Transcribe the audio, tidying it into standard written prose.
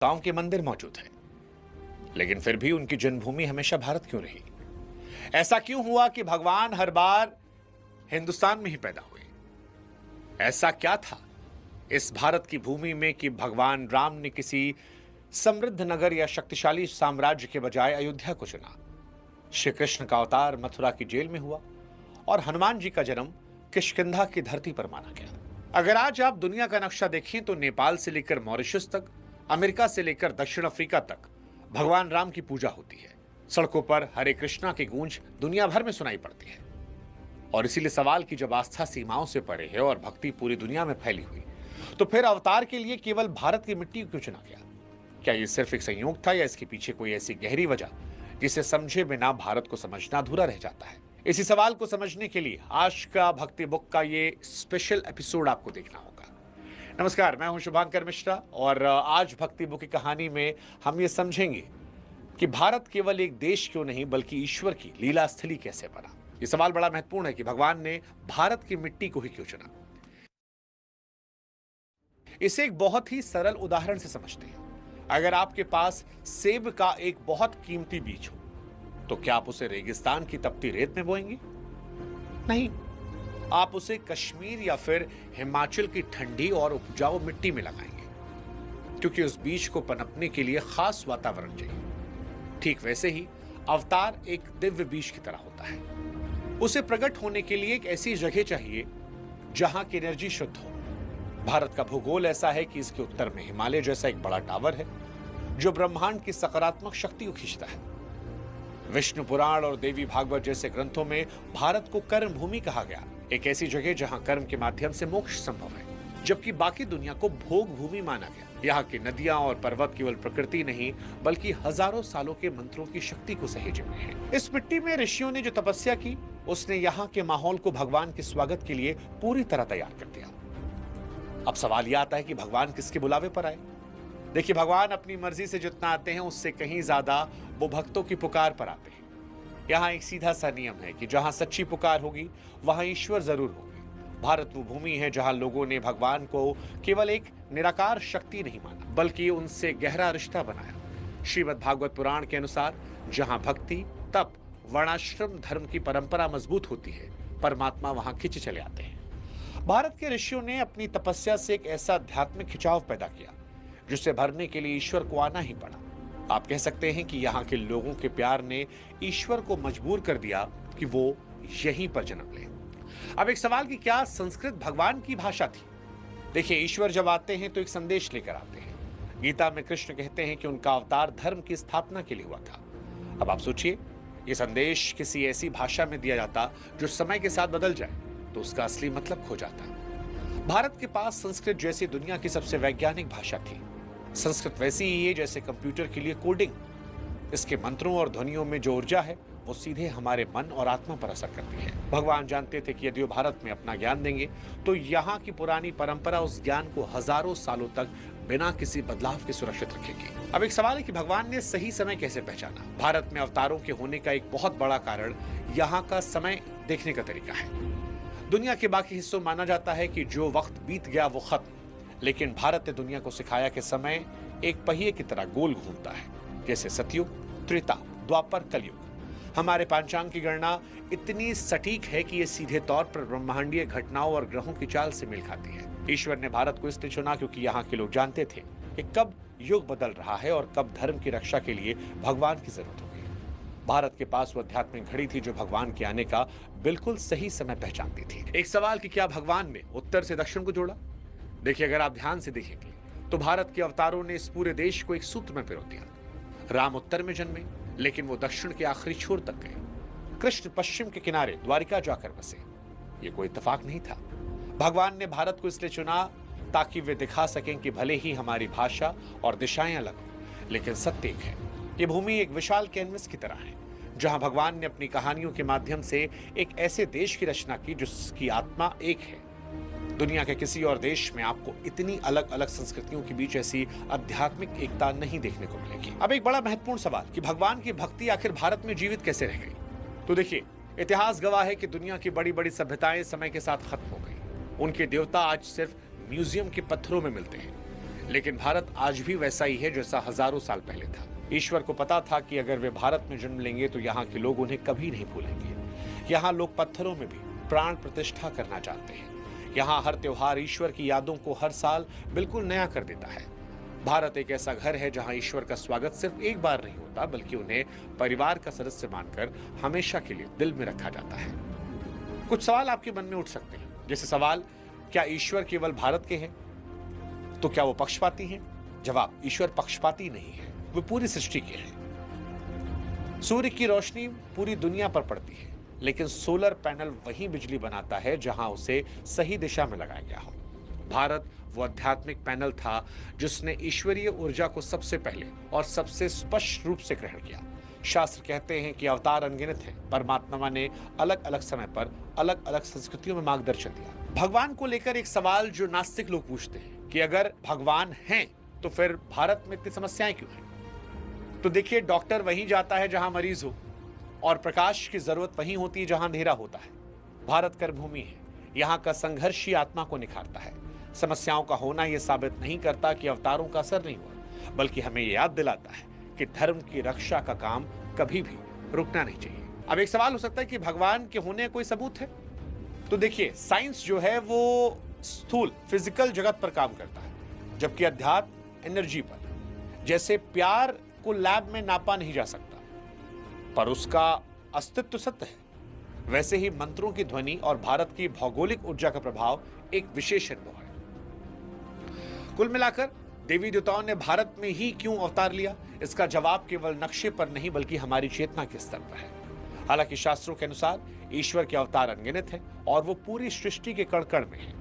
देवताओं के मंदिर मौजूद हैं। लेकिन फिर भी उनकी जन्मभूमि हमेशा भारत क्यों रही? ऐसा क्यों हुआ कि भगवान हर बार हिंदुस्तान में ही पैदा हुए? ऐसा क्या था इस भारत की भूमि में कि भगवान राम ने किसी समृद्ध नगर या शक्तिशाली साम्राज्य के बजाय अयोध्या को चुना? श्री कृष्ण का अवतार मथुरा की जेल में हुआ और हनुमान जी का जन्म किष्किंधा की धरती पर माना गया। अगर आज आप दुनिया का नक्शा देखें तो नेपाल से लेकर मॉरिशस तक, अमेरिका से लेकर दक्षिण अफ्रीका तक भगवान राम की पूजा होती है। सड़कों पर हरे कृष्णा की गूंज दुनिया भर में सुनाई पड़ती है। और इसीलिए सवाल कि जब आस्था सीमाओं से परे है और भक्ति पूरी दुनिया में फैली हुई, तो फिर अवतार के लिए केवल भारत की मिट्टी क्यों चुना गया? क्या यह सिर्फ एक संयोग था या इसके पीछे कोई ऐसी गहरी वजह जिसे समझे बिना भारत को समझना अधूरा रह जाता है? इसी सवाल को समझने के लिए आज का भक्ति बुक का ये स्पेशल एपिसोड आपको देखना होगा। नमस्कार, मैं हूं शुभांकर मिश्रा और आज भक्ति बुक की कहानी में हम ये समझेंगे कि भारत केवल एक देश क्यों नहीं बल्कि ईश्वर की लीला स्थली कैसे बना। ये सवाल बड़ा महत्वपूर्ण है कि भगवान ने भारत की मिट्टी को ही क्यों चुना। इसे एक बहुत ही सरल उदाहरण से समझते हैं। अगर आपके पास सेब का एक बहुत कीमती बीज हो तो क्या आप उसे रेगिस्तान की तपती रेत में बोएंगे? नहीं, आप उसे कश्मीर या फिर हिमाचल की ठंडी और उपजाऊ मिट्टी में लगाएंगे, क्योंकि उस बीज को पनपने के लिए खास वातावरण चाहिए। ठीक वैसे ही अवतार एक दिव्य बीज की तरह होता है। उसे प्रकट होने के लिए एक ऐसी जगह चाहिए जहां की एनर्जी शुद्ध हो। भारत का भूगोल ऐसा है कि इसके उत्तर में हिमालय जैसा एक बड़ा टावर है जो ब्रह्मांड की सकारात्मक शक्ति को खींचता है। विष्णु पुराण और देवी भागवत जैसे ग्रंथों में भारत को कर्म भूमि कहा गया, एक ऐसी जगह जहां कर्म के माध्यम से मोक्ष संभव है, जबकि बाकी दुनिया को भोग भूमि माना गया। यहाँ की नदियां और पर्वत केवल प्रकृति नहीं बल्कि हजारों सालों के मंत्रों की शक्ति को सहेजे हुए हैं। इस मिट्टी में ऋषियों ने जो तपस्या की, उसने यहाँ के माहौल को भगवान के स्वागत के लिए पूरी तरह तैयार कर दिया। अब सवाल यह आता है कि भगवान किसके बुलावे पर आए? देखिए, भगवान अपनी मर्जी से जितना आते हैं उससे कहीं ज्यादा वो भक्तों की पुकार पर आते हैं। यहाँ एक सीधा सा नियम है कि जहां सच्ची पुकार होगी वहां ईश्वर जरूर होगी। भारत वो भूमि है जहां लोगों ने भगवान को केवल एक निराकार शक्ति नहीं माना बल्कि उनसे गहरा रिश्ता बनाया। श्रीमद् भागवत पुराण के अनुसार जहां भक्ति, तप, वर्णाश्रम धर्म की परंपरा मजबूत होती है, परमात्मा वहां खिंचे चले आते हैं। भारत के ऋषियों ने अपनी तपस्या से एक ऐसा आध्यात्मिक खिंचाव पैदा किया जिसे भरने के लिए ईश्वर को आना ही पड़ा। आप कह सकते हैं कि यहाँ के लोगों के प्यार ने ईश्वर को मजबूर कर दिया कि वो यहीं पर जन्म ले। अब एक सवाल कि क्या संस्कृत भगवान की भाषा थी? देखिए, ईश्वर जब आते हैं तो एक संदेश लेकर आते हैं। गीता में कृष्ण कहते हैं कि उनका अवतार धर्म की स्थापना के लिए हुआ था। अब आप सोचिए, ये संदेश किसी ऐसी भाषा में दिया जाता जो समय के साथ बदल जाए तो उसका असली मतलब खो जाता। भारत के पास संस्कृत जैसी दुनिया की सबसे वैज्ञानिक भाषा थी। संस्कृत वैसी ही है जैसे कंप्यूटर के लिए कोडिंग। इसके मंत्रों और ध्वनियों में जो ऊर्जा है वो सीधे हमारे मन और आत्मा पर असर करती है। भगवान जानते थे कि यदि वो भारत में अपना ज्ञान देंगे तो यहाँ की पुरानी परंपरा उस ज्ञान को हजारों सालों तक बिना किसी बदलाव के सुरक्षित रखेगी। अब एक सवाल है कि भगवान ने सही समय कैसे पहचाना? भारत में अवतारों के होने का एक बहुत बड़ा कारण यहाँ का समय देखने का तरीका है। दुनिया के बाकी हिस्सों माना जाता है कि जो वक्त बीत गया वो खत्म, लेकिन भारत ने दुनिया को सिखाया कि समय एक पहिए की तरह गोल घूमता है, जैसे सतयुग, त्रेता, द्वापर, कलयुग। हमारे पंचांग की गणना इतनी सटीक है कि ये सीधे तौर पर ब्रह्मांडीय घटनाओं और ग्रहों की चाल से मेल खाती है। ईश्वर ने भारत को इसलिए चुना क्योंकि यहाँ के लोग जानते थे कि कब युग बदल रहा है और कब धर्म की रक्षा के लिए भगवान की जरूरत होगी। भारत के पास वो आध्यात्मिक घड़ी थी जो भगवान के आने का बिल्कुल सही समय पहचानती थी। एक सवाल कि क्या भगवान ने उत्तर से दक्षिण को जोड़ा? देखिए, अगर आप ध्यान से देखेंगे तो भारत के अवतारों ने इस पूरे देश को एक सूत्र में पिरो दिया। राम उत्तर में जन्मे, लेकिन वो दक्षिण के आखिरी छोर तक गए। कृष्ण पश्चिम के किनारे द्वारिका जाकर बसे। ये कोई इत्तेफाक नहीं था। भगवान ने भारत को इसलिए चुना ताकि वे दिखा सकें कि भले ही हमारी भाषा और दिशाएं अलग हो, लेकिन सत्य एक है। ये भूमि एक विशाल कैनवस की तरह है जहां भगवान ने अपनी कहानियों के माध्यम से एक ऐसे देश की रचना की जिसकी आत्मा एक है। दुनिया के किसी और देश में आपको इतनी अलग अलग संस्कृतियों के बीच ऐसी आध्यात्मिक एकता नहीं देखने को मिलेगी। अब एक बड़ा महत्वपूर्ण सवाल कि भगवान की भक्ति आखिर भारत में जीवित कैसे रह गई? तो देखिए, इतिहास गवाह है कि दुनिया की बड़ी बड़ी सभ्यताएं समय के साथ खत्म हो गई। उनके देवता आज सिर्फ म्यूजियम के पत्थरों में मिलते हैं। लेकिन भारत आज भी वैसा ही है जैसा हजारों साल पहले था। ईश्वर को पता था कि अगर वे भारत में जन्म लेंगे तो यहाँ के लोग उन्हें कभी नहीं भूलेंगे। यहाँ लोग पत्थरों में भी प्राण प्रतिष्ठा करना चाहते हैं। यहाँ हर त्योहार ईश्वर की यादों को हर साल बिल्कुल नया कर देता है। भारत एक ऐसा घर है जहाँ ईश्वर का स्वागत सिर्फ एक बार नहीं होता, बल्कि उन्हें परिवार का सदस्य मानकर हमेशा के लिए दिल में रखा जाता है। कुछ सवाल आपके मन में उठ सकते हैं, जैसे सवाल, क्या ईश्वर केवल भारत के हैं? तो क्या वो पक्षपाती हैं? जवाब, ईश्वर पक्षपाती नहीं है, वो पूरी सृष्टि के हैं। सूर्य की रोशनी पूरी दुनिया पर पड़ती है, लेकिन सोलर पैनल वही बिजली बनाता है जहां उसे सही दिशा में लगाया गया हो। भारत वो आध्यात्मिक पैनल था जिसने ईश्वरीय ऊर्जा को सबसे पहले और सबसे स्पष्ट रूप से ग्रहण किया। शास्त्र कहते हैं कि अवतार अनगिनत हैं। परमात्मा ने अलग अलग समय पर अलग अलग संस्कृतियों में मार्गदर्शन दिया। भगवान को लेकर एक सवाल जो नास्तिक लोग पूछते हैं कि अगर भगवान हैं तो फिर भारत में इतनी समस्याएं क्यों हैं? तो देखिए, डॉक्टर वहीं जाता है जहां मरीज हो, और प्रकाश की जरूरत वहीं होती है जहां अंधेरा होता है। भारत कर्मभूमि है, यहाँ का संघर्ष ही आत्मा को निखारता है। समस्याओं का होना यह साबित नहीं करता कि अवतारों का असर नहीं हुआ, बल्कि हमें यह याद दिलाता है कि धर्म की रक्षा का काम कभी भी रुकना नहीं चाहिए। अब एक सवाल हो सकता है कि भगवान के होने कोई सबूत है? तो देखिए, साइंस जो है वो स्थूल फिजिकल जगत पर काम करता है, जबकि अध्यात्म एनर्जी पर। जैसे प्यार को लैब में नापा नहीं जा सकता, पर उसका अस्तित्व सत्य है, वैसे ही मंत्रों की ध्वनि और भारत की भौगोलिक ऊर्जा का प्रभाव एक विशेष अनुभव है। कुल मिलाकर देवी देवताओं ने भारत में ही क्यों अवतार लिया, इसका जवाब केवल नक्शे पर नहीं बल्कि हमारी चेतना के स्तर पर है। हालांकि शास्त्रों के अनुसार ईश्वर के अवतार अनगिनत हैं और वो पूरी सृष्टि के कण कण में है।